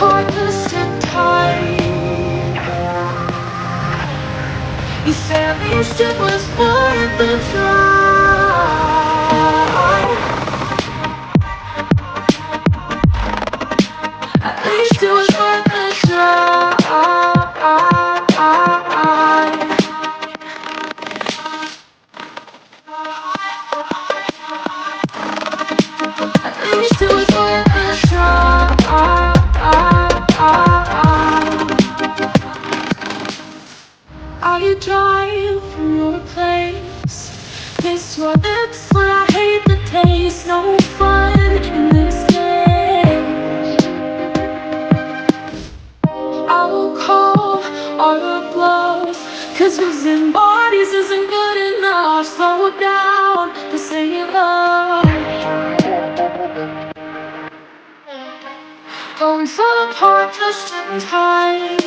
apart just in time. You say at least it was worth the try. At least it was worth the try. At least it was worth the try. Are you driving from your place? This your lips, but I hate the taste. No fun in this game. I will call all your bluff, 'cause losing bodies isn't good enough. Slow down, this ain't your love. But we fell apart just in time.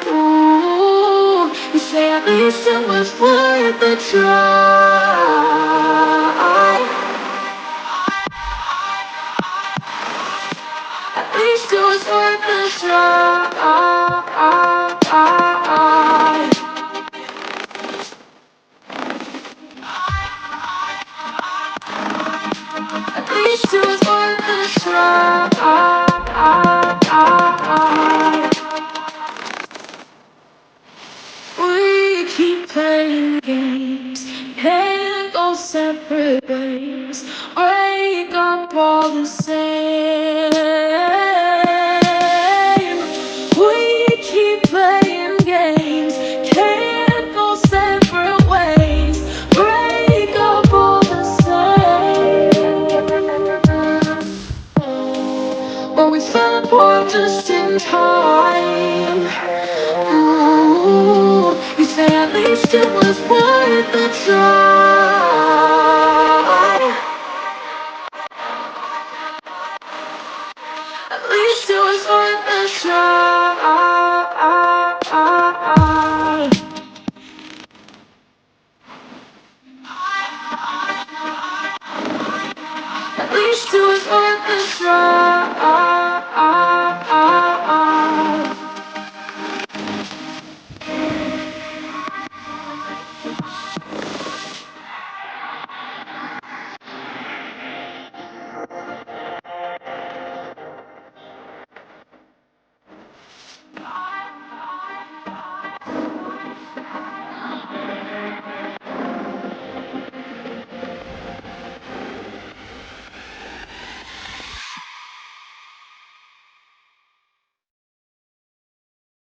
Ooh, you say at least it was worth the try. At least it was worth the try. At least it was worth the try. We keep playing games, can't go separate ways. Wake up all the same. We keep playing games, can't go separate ways. Break up all the same. But we fell apart just in time. Ooh, you say at least it was worth the try.